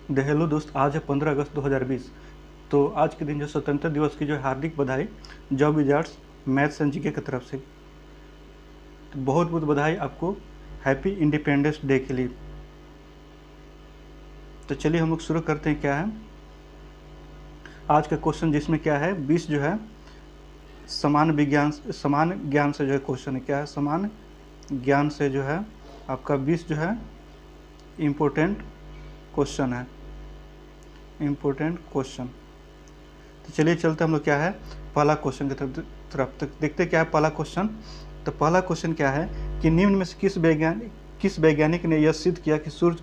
Hello दोस्त, आज है 15 अगस्त 2020। तो आज के दिन जो स्वतंत्रता दिवस की जो है हार्दिक बधाई job Wizards maths and GK की तरफ से। तो बहुत बहुत बधाई आपको हैप्पी इंडिपेंडेंस डे के लिए। तो चलिए हम लोग शुरू करते हैं। क्या है आज का क्वेश्चन, जिसमें क्या है 20 जो है समान ज्ञान से जो है क्वेश्चन है। क्या है समान ज्ञान से जो है आपका 20 जो है इम्पोर्टेंट क्वेश्चन है, इम्पोर्टेंट क्वेश्चन। तो चलिए चलते हम लोग क्या है पहला क्वेश्चन की तरफ तक देखते क्या है पहला क्वेश्चन। तो पहला क्वेश्चन क्या है कि निम्न में से किस वैज्ञानिक ने यह सिद्ध किया कि सूर्य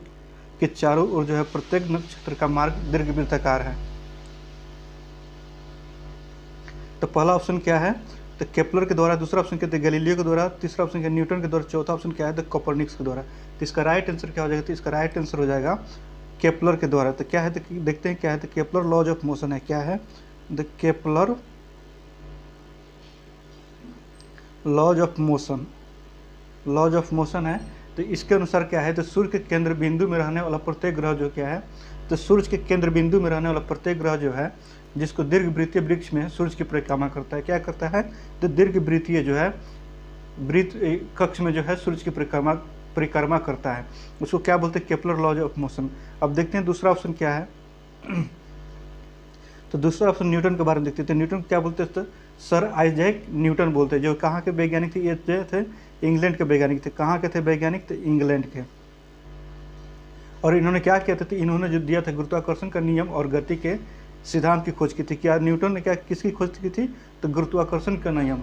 के चारों ओर जो है प्रत्येक नक्षत्र का मार्ग दीर्घवृत्ताकार है। तो पहला ऑप्शन क्या है, तो केपलर के द्वारा, दूसरा ऑप्शन क्या है गैलीलियो के द्वारा, तीसरा ऑप्शन क्या न्यूटन के द्वारा, चौथा ऑप्शन क्या है तो कोपरनिकस के द्वारा। तो इसका राइट आंसर क्या हो जाएगा, तो इसका राइट आंसर हो जाएगा केपलर के द्वारा। तो क्या है, तो देखते हैं क्या है, तो केपलर लॉज ऑफ मोशन है। क्या है, the Kepler laws of motion, laws of motion है। तो इसके अनुसार क्या है, तो सूर्य के केंद्र बिंदु में रहने वाला प्रत्येक ग्रह जो क्या है, तो सूर्य के केंद्र बिंदु में रहने वाला प्रत्येक ग्रह जो है, जिसको दीर्घवृत्तीय वृक्ष में सूर्य की परिक्रमा करता है। क्या करता है, तो दीर्घवृत्तीय जो है वृत्त कक्ष में जो है सूर्य की परिक्रमा करता है, उसको क्या बोलते हैं, केपलर लॉज ऑफ मोशन। अब देखते हैं दूसरा ऑप्शन क्या है। तो दूसरा ऑप्शन न्यूटन के बारे में देखते हैं। तो न्यूटन क्या बोलते हैं, तो सर आइजैक न्यूटन बोलते हैं, जो कहाँ के वैज्ञानिक थे, ये जो थे इंग्लैंड के वैज्ञानिक थे। कहाँ के थे वैज्ञानिक, तो इंग्लैंड के। और इन्होंने क्या किया था, तो इन्होंने जो दिया था गुरुत्वाकर्षण का नियम और गति के सिद्धांत की खोज की थी। क्या न्यूटन ने क्या किसकी खोज की थी, तो गुरुत्वाकर्षण का नियम,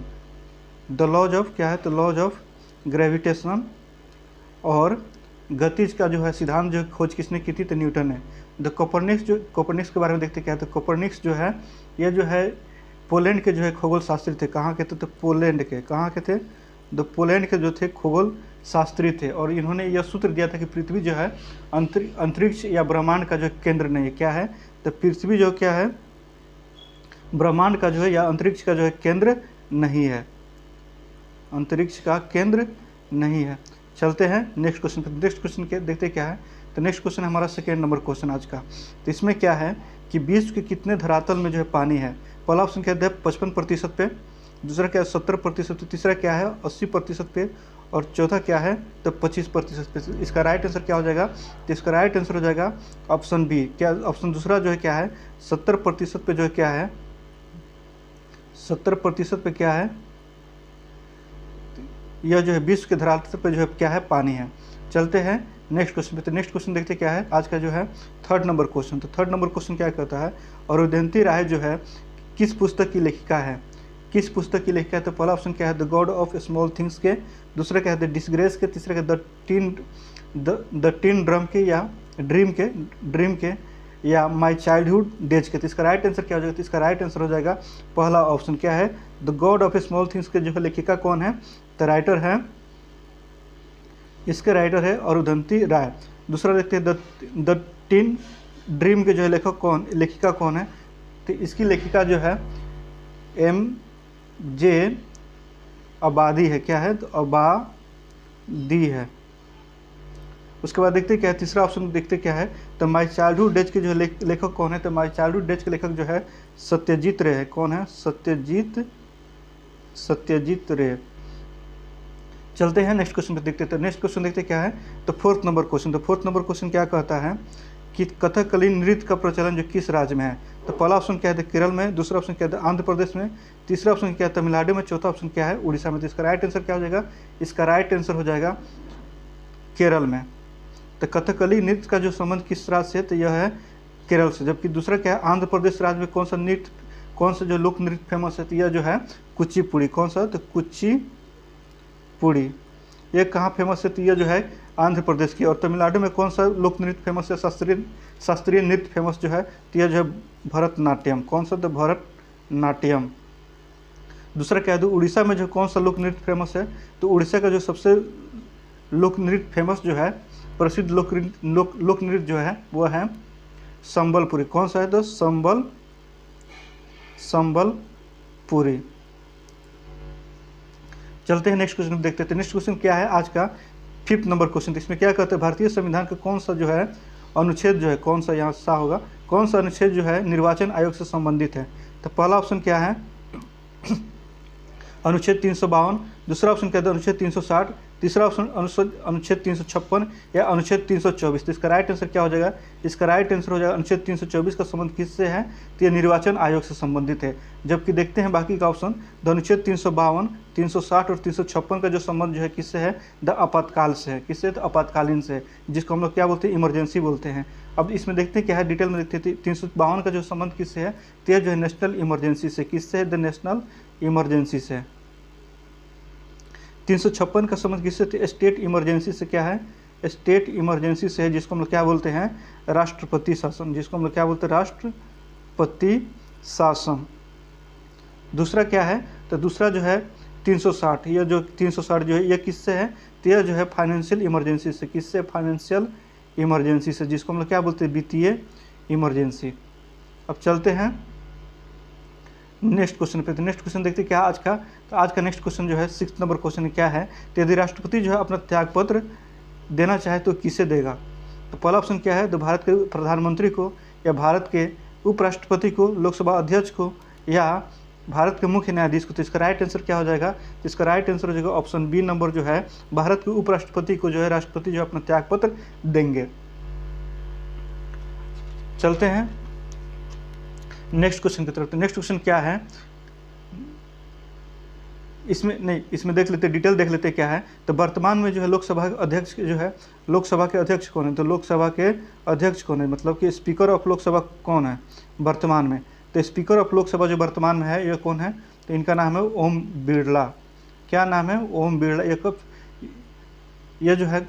द लॉज ऑफ क्या है, तो लॉज ऑफ ग्रेविटेशन। और गतिज का जो है सिद्धांत जो खोज किसने की थी, तो न्यूटन ने। द कोपरनिक्स, जो कोपरनिक्स के बारे में देखते क्या है, तो कोपरनिक्स जो है ये जो है पोलैंड के जो है खगोल शास्त्री थे। कहाँ के थे, तो पोलैंड के। कहाँ के थे, तो पोलैंड के जो थे खगोल शास्त्री थे। और इन्होंने यह सूत्र दिया था कि पृथ्वी जो है अंतरिक्ष या ब्रह्मांड का जो केंद्र नहीं है। क्या है, तो पृथ्वी जो क्या है ब्रह्मांड का जो है या अंतरिक्ष का जो है केंद्र नहीं है, अंतरिक्ष का केंद्र नहीं है। चलते हैं नेक्स्ट क्वेश्चन पे। नेक्स्ट क्वेश्चन के देखते क्या है, तो नेक्स्ट क्वेश्चन हमारा सेकेंड नंबर क्वेश्चन आज का। तो इसमें क्या है कि विश्व के कितने धरातल में जो है पानी है। पहला ऑप्शन क्या है 55% पे, दूसरा क्या है 70% पे, तीसरा क्या है 80% पे, और चौथा क्या है तो 25% पे। इसका राइट आंसर क्या हो जाएगा, तो इसका राइट आंसर हो जाएगा ऑप्शन बी। क्या ऑप्शन दूसरा जो है क्या है 70% पे जो है क्या है 70% पे क्या है, यह जो है विश्व के धरातल पे जो है क्या है पानी है। चलते हैं नेक्स्ट क्वेश्चन पे। तो नेक्स्ट क्वेश्चन देखते क्या है आज का जो है थर्ड नंबर क्वेश्चन। तो थर्ड नंबर क्वेश्चन क्या कहता है, अरुंधति राय जो है किस पुस्तक की लेखिका है, किस पुस्तक की लेखिका है। तो पहला ऑप्शन क्या है the God of small things के, दूसरा क्या है द डिसग्रेस के, तीसरा क्या द टीन ड्रीम के, या माई चाइल्डहुड डेज के। तो इसका राइट आंसर क्या हो जाएगा, तो इसका राइट आंसर हो जाएगा पहला ऑप्शन। क्या है, the God of small things के जो है लेखिका कौन है, तो राइटर है, इसके राइटर है अरुंधति राय। दूसरा देखते हैं द टीन ड्रीम के जो है लेखिका कौन है, तो इसकी लेखिका जो है MJ आबादी है। क्या है, तो आबादी है। उसके बाद देखते क्या है तीसरा ऑप्शन, देखते क्या है तो माई चाइल्डहुड डेज के जो है लेखक कौन है, तो माई चाइल्डहुड डेज के लेखक जो है सत्यजीत रे है। कौन है, सत्यजीत रे। चलते हैं नेक्स्ट क्वेश्चन पे देखते हैं। तो नेक्स्ट क्वेश्चन देखते क्या है, तो फोर्थ नंबर क्वेश्चन। तो फोर्थ नंबर क्वेश्चन क्या कहता है कि कथकली नृत्य का प्रचलन जो किस राज्य में है। तो पहला ऑप्शन क्या है केरल में, दूसरा ऑप्शन क्या है आंध्र प्रदेश में, तीसरा ऑप्शन क्या है तमिलनाडु में, चौथा ऑप्शन क्या है उड़ीसा में। तो इसका राइट आंसर क्या हो जाएगा, इसका राइट आंसर हो जाएगा केरल में। तो कथकली नृत्य का जो संबंध किस राज्य से, तो यह है केरल से। जबकि दूसरा क्या है आंध्र प्रदेश राज्य में कौन सा जो लोक नृत्य फेमस है, तो यह जो है कुचिपुड़ी। कौन सा, तो कुचिपुड़ी। ये कहाँ फेमस है, तो यह जो है आंध्र प्रदेश की। और तमिलनाडु में कौन सा लोक नृत्य फेमस है, शास्त्रीय नृत्य फेमस जो है, तो यह जो है भरतनाट्यम। कौन सा, तो भरतनाट्यम। दूसरा क्या है, तो उड़ीसा में जो कौन सा लोक नृत्य फेमस है, तो उड़ीसा का जो सबसे लोक नृत्य फेमस जो है प्रसिद्ध लोक नृत्य जो है वह है संबलपुरी। कौन सा है, तो संबलपुरी। चलते हैं नेक्स्ट क्वेश्चन देखते हैं। नेक्स्ट क्वेश्चन क्या है आज का फिफ्थ नंबर क्वेश्चन। इसमें क्या कहते हैं भारतीय संविधान का कौन सा जो है अनुच्छेद जो है कौन सा, यहाँ सा होगा, कौन सा अनुच्छेद जो है निर्वाचन आयोग से संबंधित है? तो पहला ऑप्शन क्या है? अनुच्छेद 352, दूसरा ऑप्शन क्या है? अनुच्छेद 360, तीसरा ऑप्शन अनुच्छेद 356 या अनुच्छेद 324। तो इसका राइट आंसर क्या हो जाएगा? इसका राइट आंसर हो जाएगा अनुच्छेद 324 का संबंध किससे है? तो ये निर्वाचन आयोग से संबंधित है। जबकि देखते हैं बाकी का ऑप्शन, द अनुच्छेद 352, 360 और 356 का जो संबंध जो है किससे है? द आपातकाल से है। किससे? तो आपातकालीन से, जिसको हम लोग क्या बोलते हैं? इमरजेंसी बोलते हैं। अब इसमें देखते हैं क्या है, डिटेल में देखते हैं। 352 का जो संबंध किससे है? तो यह जो है नेशनल इमरजेंसी से। किससे है? द नेशनल इमरजेंसी से। 356 का संबंध किससे? स्टेट इमरजेंसी से। क्या है? स्टेट इमरजेंसी से है, जिसको हम लोग क्या बोलते हैं? राष्ट्रपति शासन। जिसको हम लोग क्या बोलते हैं? राष्ट्रपति शासन। दूसरा क्या है? तो दूसरा जो है 360, यह जो 360 जो है यह किससे है? तो यह जो है फाइनेंशियल इमरजेंसी से। किससे? फाइनेंशियल इमरजेंसी से, जिसको हम लोग क्या बोलते हैं? वित्तीय इमरजेंसी। अब चलते हैं नेक्स्ट क्वेश्चन पे। तो नेक्स्ट क्वेश्चन देखते हैं क्या आज का। तो आज का नेक्स्ट क्वेश्चन जो है 6 नंबर क्वेश्चन क्या है? तो यदि राष्ट्रपति जो है अपना त्यागपत्र देना चाहे तो किसे देगा? तो पहला ऑप्शन क्या है? तो भारत के प्रधानमंत्री को, या भारत के उपराष्ट्रपति को, लोकसभा अध्यक्ष को, या भारत के मुख्य न्यायाधीश को। तो इसका राइट आंसर क्या हो जाएगा? तो इसका राइट आंसर हो जाएगा ऑप्शन बी नंबर जो है, भारत के उपराष्ट्रपति को जो है राष्ट्रपति जो अपना त्यागपत्र देंगे। चलते हैं नेक्स्ट क्वेश्चन की तरफ। तो नेक्स्ट क्वेश्चन क्या है? इसमें देख लेते, डिटेल देख लेते क्या है। तो वर्तमान में जो है लोकसभा अध्यक्ष जो है, लोकसभा के अध्यक्ष कौन है? तो लोकसभा के अध्यक्ष कौन है, मतलब कि स्पीकर ऑफ लोकसभा कौन है वर्तमान में? तो स्पीकर ऑफ लोकसभा जो वर्तमान में है यह कौन है? तो इनका नाम है ओम बिरला। क्या नाम है? ओम बिरला। यह जो है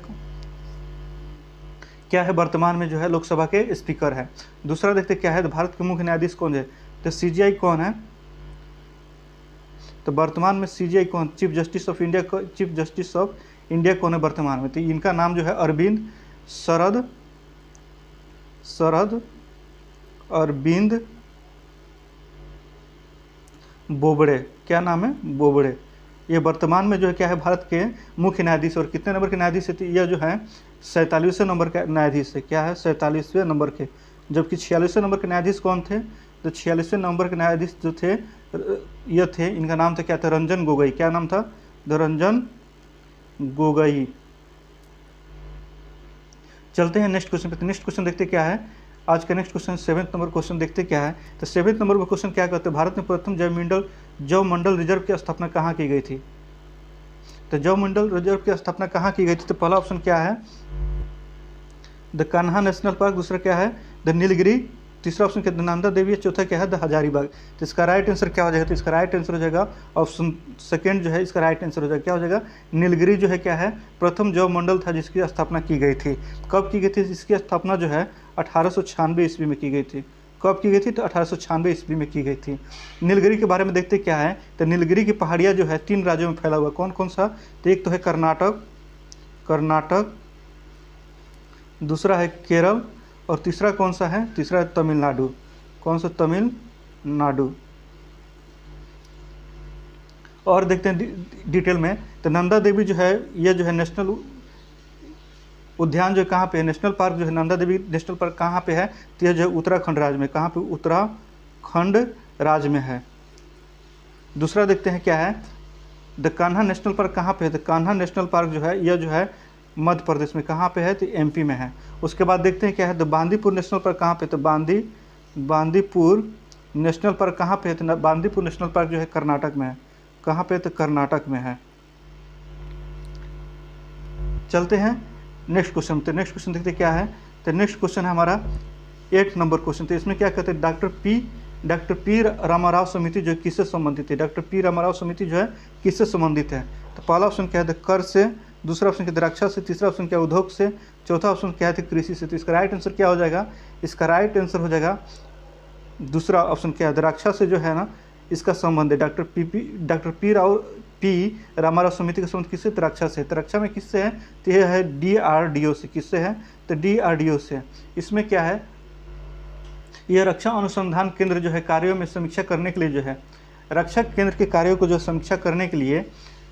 क्या है? वर्तमान में जो है लोकसभा के स्पीकर है। दूसरा देखते क्या है? तो भारत के मुख्य न्यायाधीश कौन है? तो सीजीआई कौन है? तो वर्तमान में सीजीआई कौन? Chief justice of India. Chief justice of India कौन है वर्तमान में? तो इनका नाम जो है अरविंद अरविंद बोबड़े। क्या नाम है? बोबड़े। ये वर्तमान में जो है क्या है? भारत के मुख्य न्यायाधीश। और कितने नंबर के न्यायाधीश है? यह जो है 47वें नंबर का न्यायाधीश है। क्या है? 47वें नंबर के। जबकि 46वें नंबर के न्यायाधीश कौन थे? तो 46वें नंबर के न्यायाधीश जो थे यह थे, इनका नाम था क्या था? रंजन गोगोई। क्या नाम था? रंजन गोगोई। चलते हैं नेक्स्ट क्वेश्चन पे। नेक्स्ट क्वेश्चन देखते क्या है आज का। Next question 7th number question देखते क्या है। तो 7th नंबर का क्वेश्चन क्या कहते हैं? भारत में प्रथम जैव मंडल रिजर्व की स्थापना कहाँ की गई थी? तो जैव मंडल रिजर्व की स्थापना कहाँ की गई थी? तो पहला ऑप्शन क्या है? The Kanha national park. दूसरा क्या है? द नीलगिरी। तीसरा ऑप्शन क्या है? द नंदा देवी। चौथा क्या है? द हजारीबाग। तो इसका राइट आंसर क्या हो जाएगा? तो इसका राइट आंसर हो जाएगा ऑप्शन सेकेंड जो है, इसका राइट आंसर हो जाएगा। क्या हो जाएगा? नीलगिरी जो है क्या है? प्रथम जैव मंडल था जिसकी स्थापना की गई थी। कब की गई थी? इसकी स्थापना जो है 1896 ईस्वी में की गई थी। कब की गई थी? तो 1896 ईस्वी में की गई थी। नीलगिरी के बारे में देखते क्या है। तो नीलगिरी की पहाड़ियाँ जो है 3 राज्यों में फैला हुआ। कौन कौन सा? तो एक तो है कर्नाटक, दूसरा है केरल, और तीसरा कौन सा है? तीसरा है तमिलनाडु। कौन सा? तमिलनाडु। और देखते हैं डिटेल में। तो नंदा देवी जो है यह जो है नेशनल उद्यान जो कहाँ पे है? नेशनल पार्क जो है नंदा देवी नेशनल पार्क कहाँ पे है? तो यह जो है उत्तराखंड राज्य में। कहाँ पे? उत्तराखंड राज्य में है। दूसरा देखते हैं क्या है? द कान्हा नेशनल पार्क कहाँ पे है? तो कान्हा नेशनल पार्क जो है यह जो है मध्य प्रदेश में। कहाँ पे है? तो एमपी में है। उसके बाद देखते हैं क्या है? द बांदीपुर नेशनल पार्क कहाँ पे? तो बांदीपुर नेशनल पार्क कहाँ पे है? तो बांदीपुर नेशनल पार्क जो है कर्नाटक में है। कहाँ पे? तो कर्नाटक में है। चलते हैं नेक्स्ट क्वेश्चन। तो नेक्स्ट क्वेश्चन देखते क्या है। तो नेक्स्ट क्वेश्चन है हमारा 8 नंबर क्वेश्चन। तो इसमें क्या कहते हैं? डॉक्टर पी रामाराव समिति जो किससे संबंधित है? डॉक्टर पी रामाराव समिति जो है किससे संबंधित है? तो पहला ऑप्शन क्या है? कर से। दूसरा ऑप्शन क्या है? रक्षा से। तीसरा ऑप्शन क्या है? उद्योग से। चौथा ऑप्शन क्या है? कृषि से। तो इसका राइट आंसर क्या हो जाएगा? इसका राइट आंसर हो जाएगा दूसरा ऑप्शन क्या है? रक्षा से जो है ना इसका संबंध है। डॉक्टर पी रामाराव समिति का संबंध किससे? तो रक्षा से। तो रक्षा में किससे है? तो यह है DRDO से। किससे है? तो DRDO से। इसमें क्या है? यह रक्षा अनुसंधान केंद्र जो है कार्यों में समीक्षा करने के लिए जो है, रक्षा केंद्र के कार्यों को जो समीक्षा करने के लिए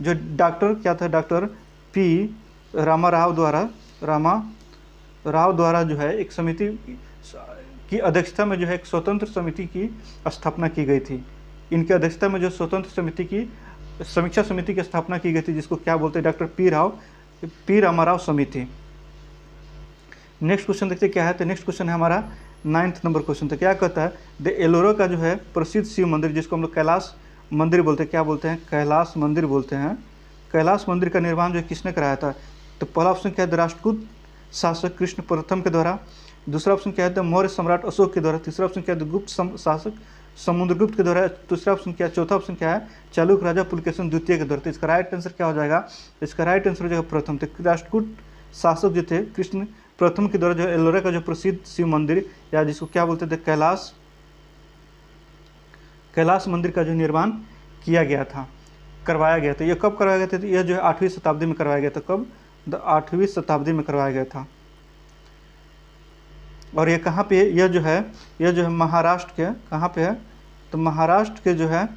जो डॉक्टर क्या था? डॉक्टर पी रामाराव तो राव द्वारा जो है एक समिति की अध्यक्षता में जो है एक स्वतंत्र समिति की स्थापना की गई थी। इनकी अध्यक्षता में जो स्वतंत्र समिति की समीक्षा समिति की स्थापना की गई थी, जिसको क्या बोलते हैं, डॉक्टर पी रामाराव समिति। नेक्स्ट क्वेश्चन देखते क्या है, तो नेक्स्ट क्वेश्चन है हमारा 9th नंबर क्वेश्चन। तो क्या कहता है, द एलोरा का जो है प्रसिद्ध शिव मंदिर, जिसको हम लोग कैलाश मंदिर बोलते हैं, क्या बोलते हैं, कैलाश मंदिर बोलते हैं। कैलाश मंदिर का निर्माण जो है किसने कराया था, तो पहला ऑप्शन क्या है, द राष्ट्रकूट शासक कृष्ण प्रथम के द्वारा। दूसरा ऑप्शन क्या है, द मौर्य सम्राट अशोक के द्वारा। तीसरा ऑप्शन क्या है, द गुप्त शासक समुद्रगुप्त के द्वारा। तीसरा ऑप्शन क्या है, चौथा ऑप्शन क्या है, चालुक्य राजा पुलकेशन द्वितीय के द्वारा। तो इसका राइट आंसर क्या हो जाएगा, इसका राइट आंसर हो जाएगा प्रथम। तो राष्ट्रकूट शासक जो थे कृष्ण प्रथम के द्वारा जो एलोरा का जो प्रसिद्ध शिव मंदिर या जिसको क्या बोलते थे, कैलाश मंदिर का जो निर्माण किया गया था, करवाया गया था। यह कब करवाया गया था, तो यह जो है 8वीं शताब्दी में करवाया गया था। कब, 8वीं शताब्दी में करवाया गया था। और ये कहाँ पे, यह जो है महाराष्ट्र के, कहाँ पे है, तो महाराष्ट्र के जो है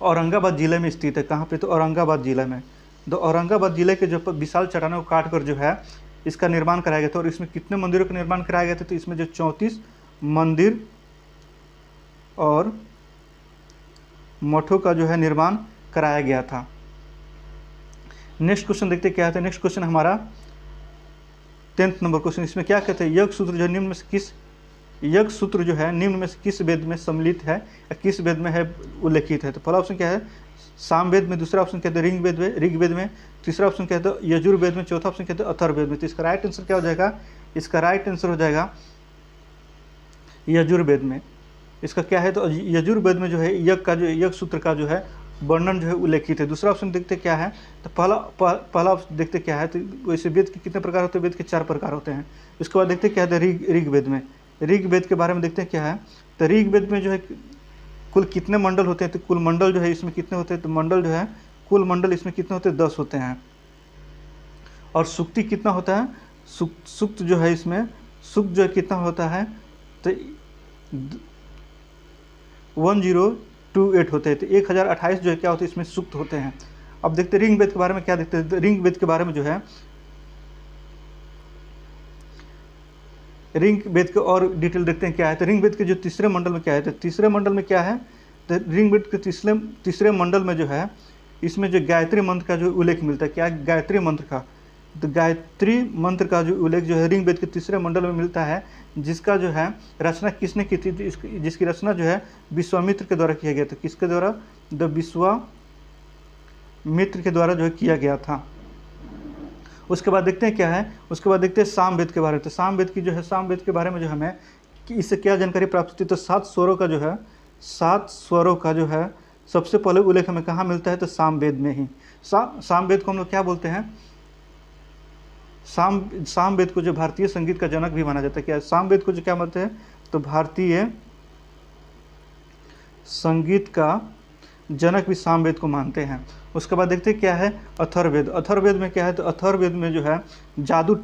औरंगाबाद जिले में स्थित है। कहाँ पे, तो औरंगाबाद जिले में। तो औरंगाबाद जिले के जो विशाल चट्टानों को काट कर जो है इसका निर्माण कराया गया था। और इसमें कितने मंदिरों का निर्माण कराया गया था, तो इसमें जो 34 मंदिर और मठों का जो है निर्माण कराया गया था। नेक्स्ट क्वेश्चन देखते क्या है, नेक्स्ट क्वेश्चन हमारा 10th नंबर क्वेश्चन। इसमें क्या कहते हैं, यज्ञ सूत्र जो निम्न में से किस यज्ञ सूत्र जो है निम्न में से किस वेद में सम्मिलित है या किस वेद में है उल्लेखित है। तो पहला ऑप्शन क्या है, सामवेद में। दूसरा ऑप्शन कहते हैं ऋग्वेद में। तीसरा ऑप्शन कहते हैं यजुर्वेद में। चौथा ऑप्शन कहते हैं अथर्ववेद में। तो इसका राइट आंसर क्या हो जाएगा, इसका राइट आंसर हो जाएगा यजुर्वेद में। इसका क्या है, तो यजुर्वेद में जो है यज्ञ सूत्र का जो है वर्णन जो है उल्लेखित है। दूसरा ऑप्शन देखते क्या है, तो पहला ऑप्शन देखते क्या है, तो वैसे वेद के कितने प्रकार होते हैं, वेद के 4 प्रकार होते हैं। इसके बाद देखते क्या है, ऋग्वेद में। ऋग्वेद के बारे में देखते हैं क्या है, तो ऋग्वेद में जो है कुल कितने मंडल होते हैं, तो कुल मंडल जो है इसमें कितने होते हैं, तो मंडल जो है कुल मंडल इसमें कितने होते हैं, 10 होते हैं। और सुक्ति कितना होता है, सुक्त जो है इसमें सुक्त जो है कितना होता है, तो 1028 होते हैं। तो 1028 जो है क्या होते हैं इसमें सुक्त होते हैं। अब देखते हैं ऋग्वेद के बारे में क्या देखते हैं। ऋग्वेद के बारे में जो है ऋग्वेद के और डिटेल देखते हैं क्या है। तो ऋग्वेद के जो तीसरे मंडल में क्या है, तो तीसरे मंडल में क्या है, तो ऋग्वेद के तीसरे मंडल में जो है इसमें जो गायत्री मंत्र का जो उल्लेख मिलता है, क्या गायत्री मंत्र का, तो गायत्री मंत्र का जो उल्लेख जो है ऋग्वेद के तीसरे मंडल में मिलता है, जिसका जो है रचना किसने की थी, जिसकी रचना जो है विश्वामित्र के द्वारा किया गया था। किसके द्वारा, द विश्वामित्र के द्वारा जो है किया गया था। उसके बाद देखते हैं क्या है, उसके बाद देखते हैं सामवेद के बारे में। तो सामवेद की जो है सामवेद के बारे में जो हमें कि इससे क्या जानकारी प्राप्त होती है, तो 7 स्वरों का जो है 7 स्वरों का जो है सबसे पहले उल्लेख हमें कहाँ मिलता है, तो सामवेद में ही। सामवेद को हम लोग क्या बोलते हैं, सामवेद को जो भारतीय संगीत का जनक भी माना जाता है। क्या सामवेद को जो क्या मानते हैं, तो भारतीय संगीत का जनक भी सामवेद को मानते हैं। उसके बाद देखते हैं क्या है अथर्ववेद। अथर्ववेद में क्या है, तो अथर्ववेद में जो है जादू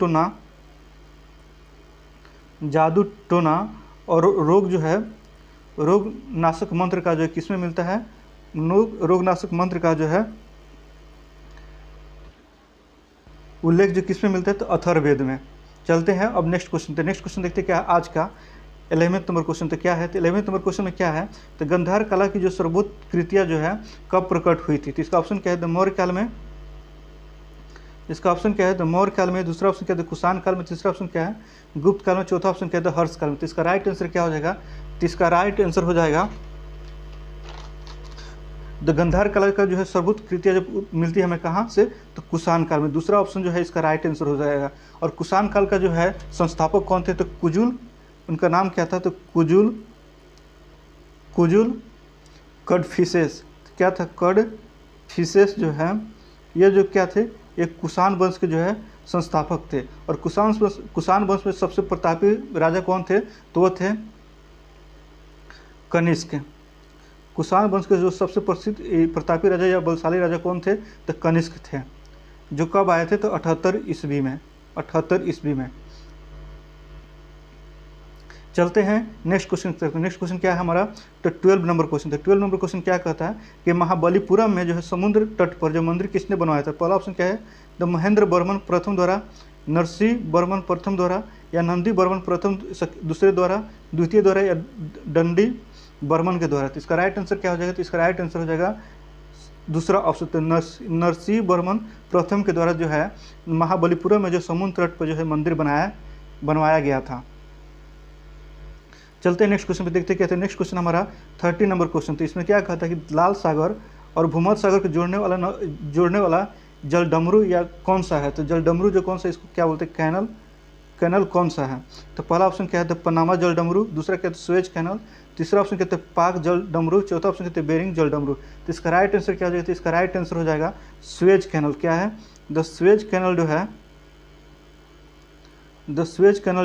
टोना और रोग जो है रोग नाशक मंत्र का जो है किसमें मिलता है, रोग नाशक मंत्र का जो है उल्लेख जो किसमें मिलता है, तो अथर्ववेद में। चलते हैं अब नेक्स्ट क्वेश्चन। तो नेक्स्ट क्वेश्चन देखते हैं क्या है आज का 11वें नंबर क्वेश्चन। तो क्या है, तो 11वें नंबर क्वेश्चन में क्या है, तो गंधार कला की जो सर्वोच्च कृतियाँ जो है कब प्रकट हुई थी। तो इसका ऑप्शन क्या है, तो मौर्य काल में। इसका ऑप्शन क्या है, तो मौर्य काल में। दूसरा ऑप्शन क्या है, तो कुषाण काल में। तीसरा ऑप्शन क्या है, गुप्त काल में। चौथा ऑप्शन क्या है, तो हर्ष काल में। तो इसका राइट आंसर क्या हो जाएगा, तो इसका राइट आंसर हो जाएगा द गंधार कला का जो है सर्वोच्च कृतियाँ जब मिलती है हमें कहाँ से, तो कुषाण काल में। दूसरा ऑप्शन जो है इसका राइट आंसर हो जाएगा। और कुषाण काल का जो है संस्थापक कौन थे, तो कुजुल, उनका नाम क्या था, तो कुजुल कडफिसेस। क्या था, कडफिसेस जो है ये जो क्या थे, ये कुषाण वंश के जो है संस्थापक थे। और कुषाण वंश में सबसे प्रतापी राजा कौन थे, तो वो थे कनिष्क। कुषाण वंश के जो सबसे प्रसिद्ध प्रतापी राजा या बलशाली राजा कौन थे, तो कनिष्क थे, जो कब आए थे, तो 78 ईस्वी में। 78 ईस्वी में। चलते हैं नेक्स्ट क्वेश्चन तक। नेक्स्ट क्वेश्चन क्या है हमारा, तो 12 नंबर क्वेश्चन। तो 12 नंबर क्वेश्चन क्या कहता है कि महाबलीपुरम में जो है समुद्र तट पर जो मंदिर किसने बनवाया था। पहला ऑप्शन क्या है, द महेंद्र वर्मन प्रथम द्वारा। नरसिंह वर्मन प्रथम द्वारा या नंदी वर्मन प्रथम दूसरे द्वारा, द्वितीय द्वारा या दंडी वर्मन के द्वारा। तो इसका राइट आंसर क्या हो जाएगा? तो इसका राइट आंसर हो जाएगा दूसरा ऑप्शन। तो नरसिंह वर्मन प्रथम के द्वारा जो है महाबलीपुरम में जो समुद्र तट पर जो है मंदिर बनवाया गया था। चलते हैं नेक्स्ट क्वेश्चन पे, देखते क्या था। नेक्स्ट क्वेश्चन हमारा 30 नंबर क्वेश्चन। तो इसमें क्या कहता है कि लाल सागर और भूमध्य सागर को जोड़ने वाला जलडमरू या कौन सा है? तो जलडमरू जो कौन सा, इसको क्या बोलते हैं? कैनल कौन सा है? तो पहला ऑप्शन क्या है? तो पनामा जलडमरू, दूसरा क्या है? सुएज कैनल, तीसरा ऑप्शन कहते हैं पाक जलडमरू, चौथा ऑप्शन कहते हैं बेरिंग जलडमरू। तो इसका राइट आंसर क्या हो जाएगा? तो इसका राइट आंसर हो जाएगा सुएज कैनल। क्या है? द सुएज कैनल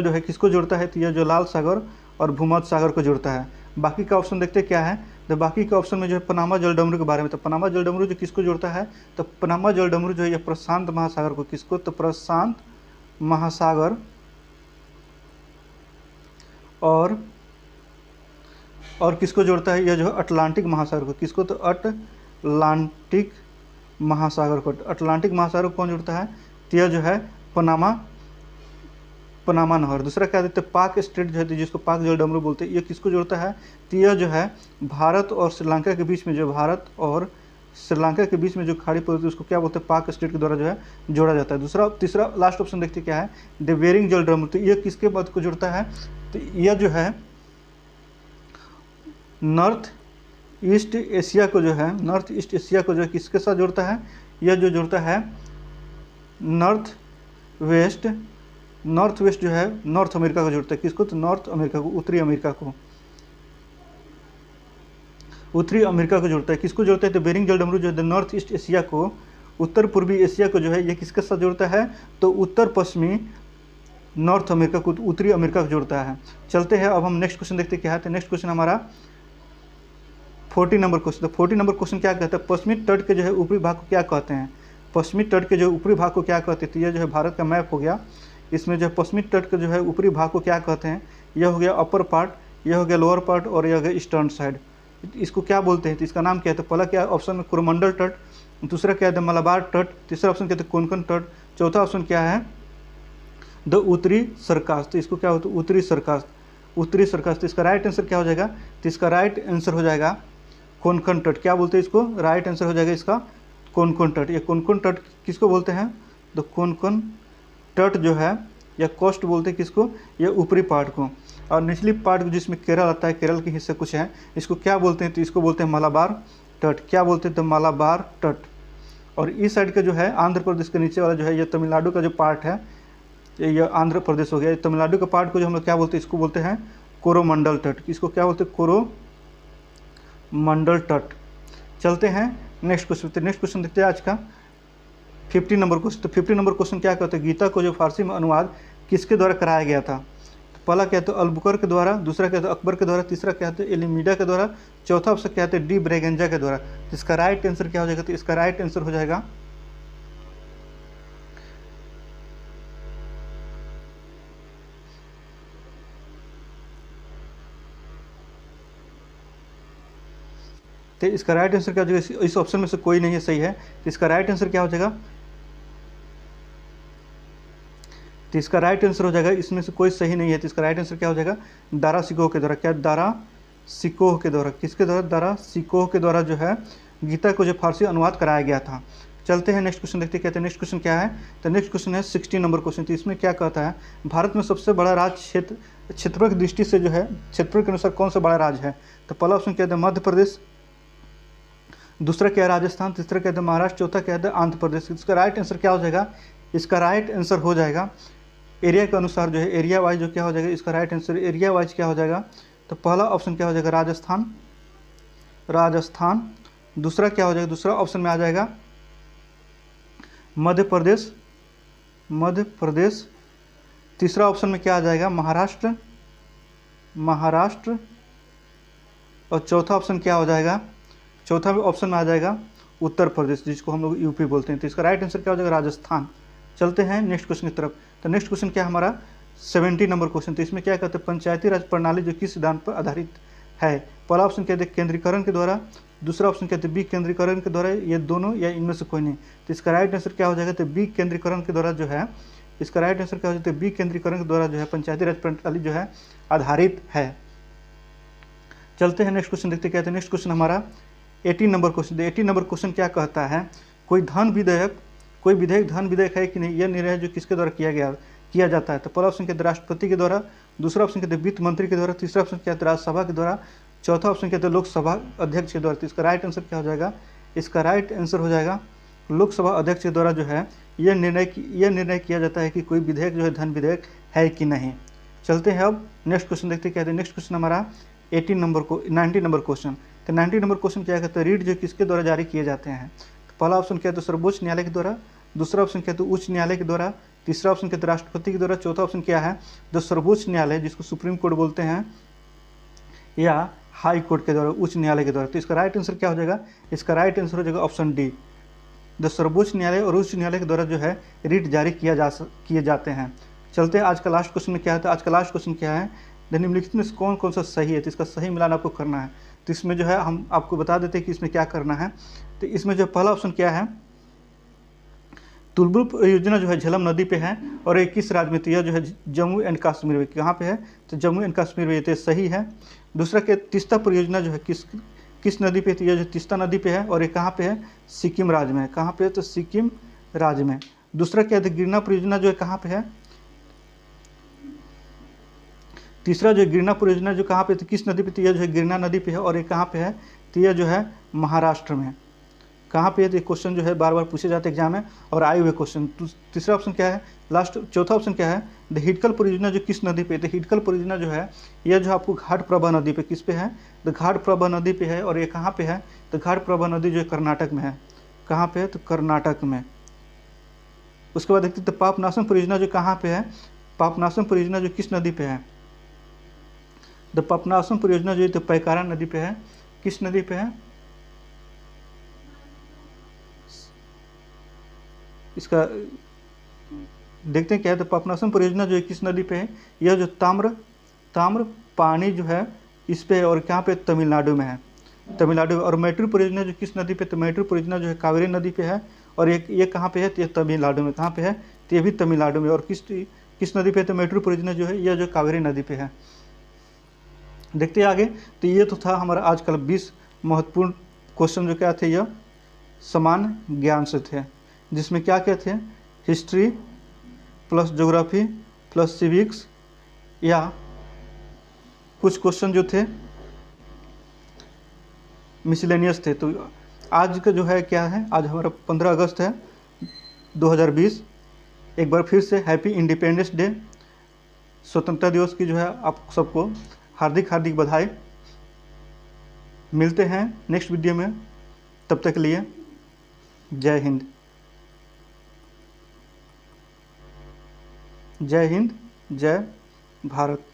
जो है किसको जोड़ता है? तो यह जो लाल सागर और भूमध्य सागर को जोड़ता है। बाकी का ऑप्शन देखते क्या है। तो बाकी के ऑप्शन में जो है पनामा जलडमरू के बारे में। तो पनामा जलडमरू जो किसको जोड़ता है? तो पनामा जलडमरू जो है यह प्रशांत महासागर को, किसको? तो प्रशांत महासागर और किसको जोड़ता है? यह जो है अटलांटिक महासागर को, किसको? तो अटलांटिक महासागर को। अटलांटिक महासागर को कौन जोड़ता है? तो यह जो है पनामा नहर। दूसरा क्या देते हैं? पाक स्ट्रेट जो है जिसको पाक जलडमरू बोलते हैं, ये किसको जोड़ता है? तो यह जो है भारत और श्रीलंका के बीच में जो खाड़ी पड़ती है उसको क्या बोलते हैं? पाक स्ट्रेट के द्वारा जो है जोड़ा जाता है। तीसरा लास्ट ऑप्शन देखते क्या है? द बेरिंग जलडमरू। तो यह किसके बाद को जोड़ता है? तो यह जो है नॉर्थ ईस्ट एशिया को जो है किसके साथ जोड़ता है? यह जो जोड़ता है नॉर्थ वेस्ट जो है नॉर्थ अमेरिका को जोड़ता है। किसको? तो नॉर्थ अमेरिका को, उत्तरी अमेरिका को जोड़ता है। किसको जोड़ता है? तो बेरिंग जलडमरू जो है नॉर्थ ईस्ट एशिया को, उत्तर पूर्वी एशिया को जो है ये किसके साथ जोड़ता है? तो उत्तर पश्चिमी नॉर्थ अमेरिका को, उत्तरी अमेरिका को जोड़ता है। चलते हैं अब हम नेक्स्ट क्वेश्चन देखते क्या है। तो नेक्स्ट क्वेश्चन हमारा 40 नंबर क्वेश्चन। तो 40 नंबर क्वेश्चन क्या कहता है? पश्चिमी तट के जो है ऊपरी भाग को क्या कहते हैं? पश्चिमी तट के जो ऊपरी भाग को क्या कहते हैं? तो यह जो है भारत का मैप हो गया। इसमें जो है पश्चिमी तट के जो है ऊपरी भाग को क्या कहते हैं? यह हो गया अपर पार्ट, यह हो गया लोअर पार्ट और यह हो गया ईस्टर्न साइड। इसको क्या बोलते हैं? तो इसका नाम क्या है? तो पहला क्या ऑप्शन में कोरोमंडल तट, दूसरा क्या है? मलाबार तट, तीसरा ऑप्शन कहते हैं कोंकण तट, चौथा ऑप्शन क्या है? द उत्तरी सरकास्त। तो इसको क्या होता है? उत्तरी सरकास्त। तो इसका राइट आंसर क्या हो जाएगा? तो इसका राइट आंसर हो जाएगा कोंकण तट। क्या बोलते हैं इसको? राइट आंसर हो जाएगा इसका कोंकण तट। ये कोंकण तट किसको बोलते हैं? तो कोंकण तट जो है या कोस्ट बोलते हैं किसको? ये ऊपरी पार्ट को। और निचली पार्ट जिसमें केरल आता है, केरल के हिस्से कुछ हैं, इसको क्या बोलते हैं? तो इसको बोलते हैं मलाबार तट। क्या बोलते हैं? तो मलाबार तट। और इस साइड का जो है आंध्र प्रदेश के नीचे वाला जो है ये तमिलनाडु का जो पार्ट है, ये आंध्र प्रदेश हो गया। तमिलनाडु का पार्ट को जो हम लोग क्या बोलते हैं? इसको बोलते हैं कोरोमंडल तट। इसको क्या बोलते हैं? कोरोमंडल तट। चलते हैं नेक्स्ट क्वेश्चन। तो नेक्स्ट क्वेश्चन देखते हैं आज का 50 नंबर क्वेश्चन। तो 50 नंबर क्वेश्चन क्या कहते हैं? गीता को जो फारसी में अनुवाद किसके द्वारा कराया गया था? तो पहला कहते हैं अल्बुकर के द्वारा, दूसरा कहते हैं अकबर के द्वारा, तीसरा कहते हैं एलिमीडा के द्वारा, चौथा ऑप्शन कहते हैं डी ब्रेगेंजा के द्वारा। तो इसका राइट आंसर क्या हो जाएगा? तो इसका राइट आंसर हो जाएगा तो इसका राइट आंसर क्या हो जाएगा? इस ऑप्शन में से कोई नहीं है सही है। तो इसका राइट आंसर क्या हो जाएगा? तो इसका राइट आंसर हो जाएगा, इसमें से कोई सही नहीं है। तो इसका राइट आंसर क्या हो जाएगा? दारा सिकोह के द्वारा। क्या? दारा सिकोह के द्वारा। किसके द्वारा? दारा सिकोह के द्वारा जो है गीता को जो फारसी अनुवाद कराया गया था। चलते हैं नेक्स्ट क्वेश्चन देखते हैं। कहते हैं नेक्स्ट क्वेश्चन क्या है? तो नेक्स्ट क्वेश्चन है 60 नंबर क्वेश्चन। तो इसमें क्या कहता है? भारत में सबसे बड़ा राज्य क्षेत्रफल की दृष्टि से जो है क्षेत्रफल के अनुसार कौन सा बड़ा राज्य है? तो पहला ऑप्शन क्या है? मध्य प्रदेश, दूसरा क्या है? राजस्थान, तीसरा क्या है? महाराष्ट्र, चौथा क्या है? आंध्र प्रदेश। इसका राइट आंसर क्या हो जाएगा? इसका राइट आंसर हो जाएगा एरिया के अनुसार जो है एरिया वाइज जो क्या हो जाएगा? इसका राइट आंसर एरिया वाइज क्या हो जाएगा? तो पहला ऑप्शन क्या हो जाएगा? राजस्थान। दूसरा क्या हो जाएगा? दूसरा ऑप्शन में आ जाएगा मध्य प्रदेश। तीसरा ऑप्शन में क्या आ जाएगा? महाराष्ट्र। और चौथा ऑप्शन क्या हो जाएगा? चौथा ऑप्शन में आ जाएगा उत्तर प्रदेश, जिसको हम लोग यूपी बोलते हैं। तो इसका राइट आंसर क्या हो जाएगा? राजस्थान। चलते हैं नेक्स्ट क्वेश्चन की तरफ। तो नेक्स्ट क्वेश्चन क्या है हमारा? 70 नंबर क्वेश्चन। तो इसमें क्या कहते हैं? पंचायती राज प्रणाली जो किस सिद्धांत पर आधारित है? पहला ऑप्शन कहते हैं केंद्रीकरण के द्वारा, दूसरा ऑप्शन कहते हैं विकेंद्रीकरण के द्वारा, ये दोनों या इनमें से कोई नहीं। तो इसका राइट आंसर क्या हो जाएगा? तो विकेंद्रीकरण के द्वारा जो है इसका राइट आंसर क्या हो जाता है, विकेंद्रीकरण के द्वारा जो है पंचायती राज प्रणाली जो है आधारित है। चलते हैं नेक्स्ट क्वेश्चन देखते हैं क्या है। नेक्स्ट क्वेश्चन हमारा 18 नंबर क्वेश्चन। 18 नंबर क्वेश्चन क्या कहता है, कोई विधेयक धन विधेयक है कि नहीं, यह निर्णय जो किसके द्वारा किया जाता है। तो पहला ऑप्शन कहते हैं राष्ट्रपति के द्वारा, दूसरा ऑप्शन कहते हैं वित्त मंत्री के द्वारा, तीसरा ऑप्शन कहते हैं राज्यसभा के द्वारा, चौथा ऑप्शन कहते हैं लोकसभा अध्यक्ष के द्वारा। तो इसका राइट आंसर क्या हो जाएगा, इसका राइट आंसर हो जाएगा लोकसभा अध्यक्ष के द्वारा जो है यह निर्णय किया जाता है कि कोई विधेयक जो है धन विधेयक है कि नहीं। चलते हैं अब नेक्स्ट क्वेश्चन देखते हैं क्या है। नेक्स्ट क्वेश्चन हमारा 19 नंबर क्वेश्चन। तो 19 नंबर क्वेश्चन क्या कहता है, रीट जो किसके द्वारा जारी किए जाते हैं। तो पहला ऑप्शन क्या है तो सर्वोच्च न्यायालय के द्वारा, दूसरा ऑप्शन क्या है तो उच्च न्यायालय के द्वारा, तीसरा ऑप्शन कहते हैं राष्ट्रपति के द्वारा, चौथा ऑप्शन क्या है जो सर्वोच्च न्यायालय जिसको सुप्रीम कोर्ट बोलते हैं या हाई कोर्ट के द्वारा, उच्च न्यायालय के द्वारा। तो इसका राइट आंसर क्या हो जाएगा, इसका राइट आंसर हो जाएगा ऑप्शन डी, जो सर्वोच्च न्यायालय और उच्च न्यायालय के द्वारा जो है रीट जारी किए जाते हैं। चलते हैं आज का लास्ट क्वेश्चन में क्या है। तो आज का लास्ट क्वेश्चन क्या है, निम्नलिखित में कौन कौन सा सही है। तो इसका सही मिलान आपको करना है। तो इसमें जो है हम आपको बता देते हैं कि इसमें क्या करना है। तो इसमें जो पहला ऑप्शन क्या है, तुलबुल परियोजना जो है झेलम नदी पे है और ये किस राज्य में, तो यह जो है जम्मू एंड कश्मीर में, कहाँ पे है तो जम्मू एंड कश्मीर में, ये सही है। दूसरा क्या, तीस्ता परियोजना जो है किस नदी पे, तो यह जो तीस्ता नदी पे है और ये कहाँ पे है, सिक्किम राज्य में। कहाँ पे है तो सिक्किम राज्य में। दूसरा क्या है, गिरना परियोजना जो है कहाँ पे है, तीसरा जो गिरना परियोजना जो कहाँ पे, तो किस नदी पे, तो यह जो है गिरना नदी पे है और ये कहाँ पे है, तो यह जो है महाराष्ट्र में। कहाँ पे है, तो ये क्वेश्चन जो है बार बार पूछे जाते हैं एग्जाम में और आए हुए क्वेश्चन। तीसरा ऑप्शन क्या है, चौथा ऑप्शन क्या है, द हिडकल परियोजना जो किस नदी पे, तो हिडकल परियोजना जो है यह जो आपको घाट प्रभा नदी पे, किस पे है, तो घाट प्रभा नदी पे है और ये कहाँ पे है, तो घाट प्रभा नदी जो है कर्नाटक में है। कहाँ पे है, तो कर्नाटक में। उसके बाद देखते तो पापनासम परियोजना जो कहाँ पे है, पापनासम परियोजना जो किस नदी पे है, द पापनासम परियोजना जो है तो पैकारा नदी पे है। किस नदी पे है, इसका देखते हैं क्या है। तो पापनासम परियोजना जो है किस नदी पे है, यह जो ताम्र पानी जो है इस पे है और कहाँ पे, तमिलनाडु में है, तमिलनाडु। और मैत्री परियोजना जो किस नदी पे, तो मैत्री परियोजना जो है कावेरी नदी पे है और ये कहाँ पे है, तो ये तमिलनाडु में। कहाँ पे है, तो ये भी तमिलनाडु में। और किस नदी पे, तो मैत्री परियोजना जो है यह जो कावेरी नदी पे है। देखते हैं आगे। तो ये तो था हमारा आजकल 20 महत्वपूर्ण क्वेश्चन जो क्या थे, यह सामान्य ज्ञान से थे, जिसमें क्या क्या थे, history plus geography plus civics, या कुछ क्वेश्चन जो थे मिसलेनियस थे। तो आज का जो है क्या है, आज हमारा 15 अगस्त है 2020। एक बार फिर से हैप्पी इंडिपेंडेंस डे, स्वतंत्रता दिवस की जो है आप सबको हार्दिक हार्दिक बधाई। मिलते हैं नेक्स्ट वीडियो में, तब तक के लिए जय हिंद। जय हिंद, जय भारत।